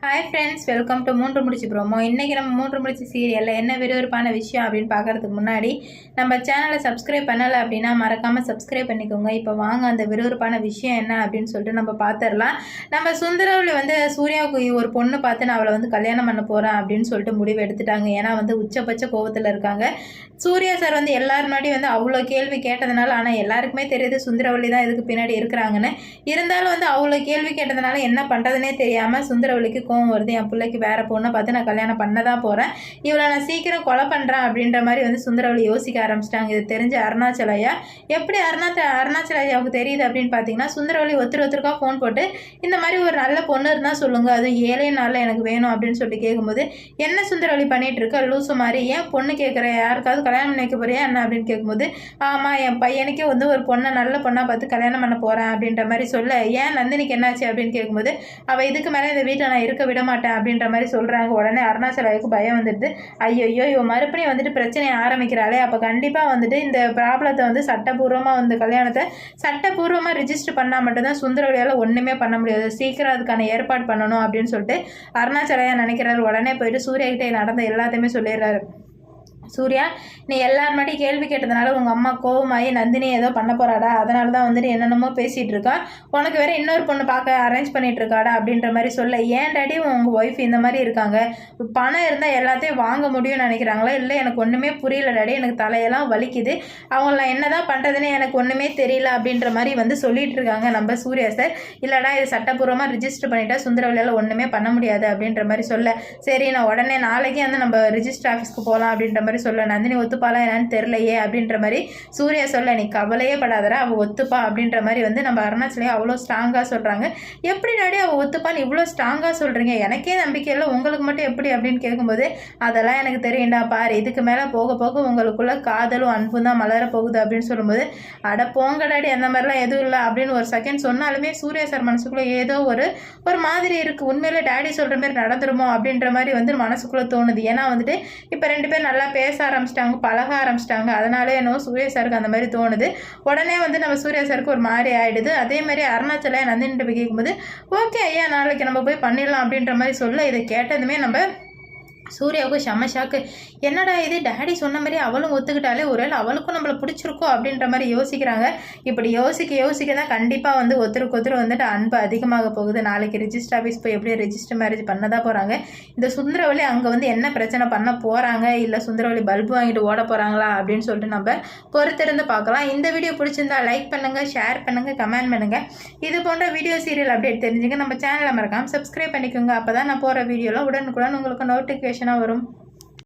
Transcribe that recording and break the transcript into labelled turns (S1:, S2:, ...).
S1: Hi friends, welcome to மூன்று முடிச்சு promo. இன்றைக்கி நம்ம மூன்று முடிச்சு சீரியலில் என்ன விறுவிறுப்பான விஷயம் அப்படின்னு பார்க்குறதுக்கு முன்னாடி நம்ம சேனலை சப்ஸ்கிரைப் பண்ணலை அப்படின்னா மறக்காமல் சப்ஸ்கிரைப் பண்ணிக்கோங்க. இப்போ வாங்க அந்த விறுவிறுப்பான விஷயம் என்ன அப்படின்னு சொல்லிட்டு நம்ம பார்த்துடலாம். நம்ம சுந்தரவள்ளி சூர்யாவுக்கு ஒரு பொண்ணு பார்த்து நான் அவளை கல்யாணம் பண்ண போகிறேன் அப்படின்னு சொல்லிட்டு முடிவு எடுத்துட்டாங்க. ஏன்னா உச்சபட்ச கோபத்தில் இருக்காங்க. சூர்யா சார் எல்லாரும் முன்னாடி அவ்வளோ கேள்வி கேட்டதுனால, ஆனால் எல்லாருக்குமே தெரியுது சுந்தரவள்ளி தான் இதுக்கு பின்னாடி இருக்கிறாங்கன்னு. இருந்தாலும் அவ்வளோ கேள்வி கேட்டதுனால என்ன பண்ணுறதுனே தெரியாமல் சுந்தரவள்ளிக்கு கோவம் வருது. என் பிள்ளைக்கு வேற பொண்ணை பார்த்து நான் கல்யாணம் பண்ண தான் போகிறேன், இவளை நான் சீக்கிரம் கொலை பண்ணுறேன் அப்படின்ற மாதிரி சுந்தரவள்ளி யோசிக்க ஆரம்பிச்சிட்டாங்க. இது தெரிஞ்ச அருணாச்சலையா எப்படி அருணாச்சலையாவுக்கு தெரியுது அப்படின்னு பார்த்தீங்கன்னா, சுந்தரவள்ளி ஒருத்தருக்கா ஃபோன் போட்டு இந்த மாதிரி ஒரு நல்ல பொண்ணு இருந்தால் சொல்லுங்கள், அதுவும் 7 நாளில் எனக்கு வேணும் அப்படின்னு சொல்லிட்டு கேட்கும்போது, என்ன சுந்தரவள்ளி பண்ணிட்டு இருக்க லூசு மாதிரி, ஏன் பொண்ணு கேட்குற, யாருக்காவது கல்யாணம் பண்ணி வைக்க போறியா என்ன அப்படின்னு கேட்கும்போது, ஆமாம் என் பையனுக்கே ஒரு பொண்ணை நல்ல பொண்ணாக பார்த்து கல்யாணம் பண்ண போகிறேன் அப்படின்ற மாதிரி சொல்ல, ஏன் நந்தினிக்கு என்னாச்சு அப்படின்னு கேட்கும்போது, அவள் இதுக்கு மேலே இந்த வீட்டில் நான் இருக்க விட மாட்டேன் அப்படின்ற மாதிரி சொல்கிறாங்க. உடனே அருணாச்சலாவுக்கு பயம் வந்துடுது. ஐயோ இவன் மறுபடியும் பிரச்சனையை ஆரம்பிக்கிறாளே, அப்போ கண்டிப்பாக இந்த ப்ராப்ளத்தை சட்டப்பூர்வமாக கல்யாணத்தை சட்டப்பூர்வமாக ரிஜிஸ்டர் பண்ணால் மட்டும்தான் சுந்தரவழியால் ஒன்றுமே பண்ண முடியாது. சீக்கிரம் அதுக்கான ஏற்பாடு பண்ணணும் அப்படின்னு சொல்லிட்டு அருணாச்சலையா நினைக்கிறாரு. உடனே போயிட்டு சூர்யா கிட்டே நடந்த எல்லாத்தையுமே சொல்லிடுறாரு. சூர்யா, நீ எல்லாரும் முன்னாடி கேள்வி கேட்டதுனால உங்கள் அம்மா கோவமாகி நந்தினி ஏதோ பண்ண போகிறாடா, அதனால தான் என்னென்னமோ பேசிகிட்டு இருக்கா, உனக்கு வேறு இன்னொரு பொண்ணு பார்க்க அரேஞ்ச் பண்ணிகிட்டு இருக்காடா அப்படின்ற மாதிரி சொல்ல, ஏன் டாடி உங்கள் ஒய்ஃப் இந்த மாதிரி இருக்காங்க, பணம் இருந்தால் எல்லாத்தையும் வாங்க முடியும்னு நினைக்கிறாங்களா, இல்லை எனக்கு ஒன்றுமே புரியல டாடி, எனக்கு தலையெல்லாம் வலிக்குது, அவங்கள என்ன தான் பண்ணுறதுன்னு எனக்கு ஒன்றுமே தெரியல அப்படின்ற மாதிரி சொல்லிட்டு இருக்காங்க நம்ம சூர்யா சார். இல்லைடா இது சட்டப்பூர்வமாக ரிஜிஸ்டர் பண்ணிட்டா சுந்தரவழியால் ஒன்றுமே பண்ண முடியாது அப்படின்ற மாதிரி சொல்ல, சரி நான் உடனே நாளைக்கு நம்ம ரிஜிஸ்டர் ஆஃபீஸ்க்கு போகலாம் அப்படின்ற மாதிரி சொல்ல, நந்தினி ஒத்துப்பாளா என்னன்னு தெரியலையே அப்படின்ற மாதிரி சூர்யா சொல்ல, நீ கவலையே படாதரா, அவள் ஒத்துப்பா அப்படின்ற மாதிரி நம்ம அருணாச்சலையா அவ்வளோ ஸ்ட்ராங்காக சொல்கிறாங்க. எப்படி டாடி அவள் ஒத்துப்பான்னு இவ்வளோ ஸ்ட்ராங்காக சொல்கிறீங்க, எனக்கே நம்பிக்கை இல்லை, உங்களுக்கு மட்டும் எப்படி அப்படின்னு கேட்கும்போது, அதெல்லாம் எனக்கு தெரியும்டா பாரு, இதுக்கு மேலே போக போக உங்களுக்குள்ள காதலும் அன்பும் தான் மலர போகுது அப்படின்னு சொல்லும்போது, அட போங்க டாடி அந்த மாதிரிலாம் எதுவும் இல்லை அப்படின்னு ஒரு செகண்ட் சொன்னாலுமே சூர்யா சார் மனசுக்குள்ளே ஏதோ ஒரு மாதிரி இருக்குது. உண்மையிலே டாடி சொல்கிற மாதிரி நடந்துருமோ அப்படின்ற மாதிரி மனசுக்குள்ளே தோணுது. ஏன்னா இப்போ 2 பேர் நல்லா பேச ஆரம்பிச்சிட்டாங்க, பழக ஆரம்பிச்சிட்டாங்க. அதனாலே என்னவோ சூர்யா சாருக்கு அந்த மாதிரி தோணுது. உடனே நம்ம சூர்யா சாருக்கு ஒரு மாதிரி ஆயிடுது. அதே மாதிரி அருணாச்சலையா நந்தினிட்டு போய் கேட்கும்போது, ஓகே ஐயா நாளைக்கு நம்ம போய் பண்ணிடலாம் அப்படின்ற மாதிரி சொல்ல, இதை கேட்டதுமே நம்ம சூர்யாவுக்கு செம்ம ஷாக்கு. என்னடா இது, டாடி சொன்ன மாதிரி அவளும் ஒத்துக்கிட்டாலே ஒருவேளை அவளுக்கும் நம்மளை பிடிச்சிருக்கோ அப்படின்ற மாதிரி யோசிக்கிறாங்க. இப்படி யோசிக்க தான் கண்டிப்பாக ஒருத்தருக்கு அன்பு அதிகமாக போகுது. நாளைக்கு ரிஜிஸ்டர் ஆஃபீஸ் போய் எப்படி ரெஜிஸ்டர் மேரேஜ் பண்ண தான் போகிறாங்க. இந்த சுந்தரவள்ளி அங்கே என்ன பிரச்சனை பண்ண போகிறாங்க, இல்லை சுந்தரவள்ளி பல்பு வாங்கிட்டு ஓட போகிறாங்களா அப்படின்னு சொல்லிட்டு நம்ம பொறுத்திருந்து பார்க்கலாம். இந்த வீடியோ பிடிச்சிருந்தா லைக் பண்ணுங்கள், ஷேர் பண்ணுங்கள், கமெண்ட் பண்ணுங்கள். இது போன்ற வீடியோ சீரியல் அப்டேட் தெரிஞ்சுங்க நம்ம சேனலை மறக்காமல் சப்ஸ்கிரைப் பண்ணிக்கோங்க. அப்போ தான் நான் போகிற வீடியோவில் உடனுக்குடன் உங்களுக்கு நோட்டிஃபிகேஷனாக வரும்.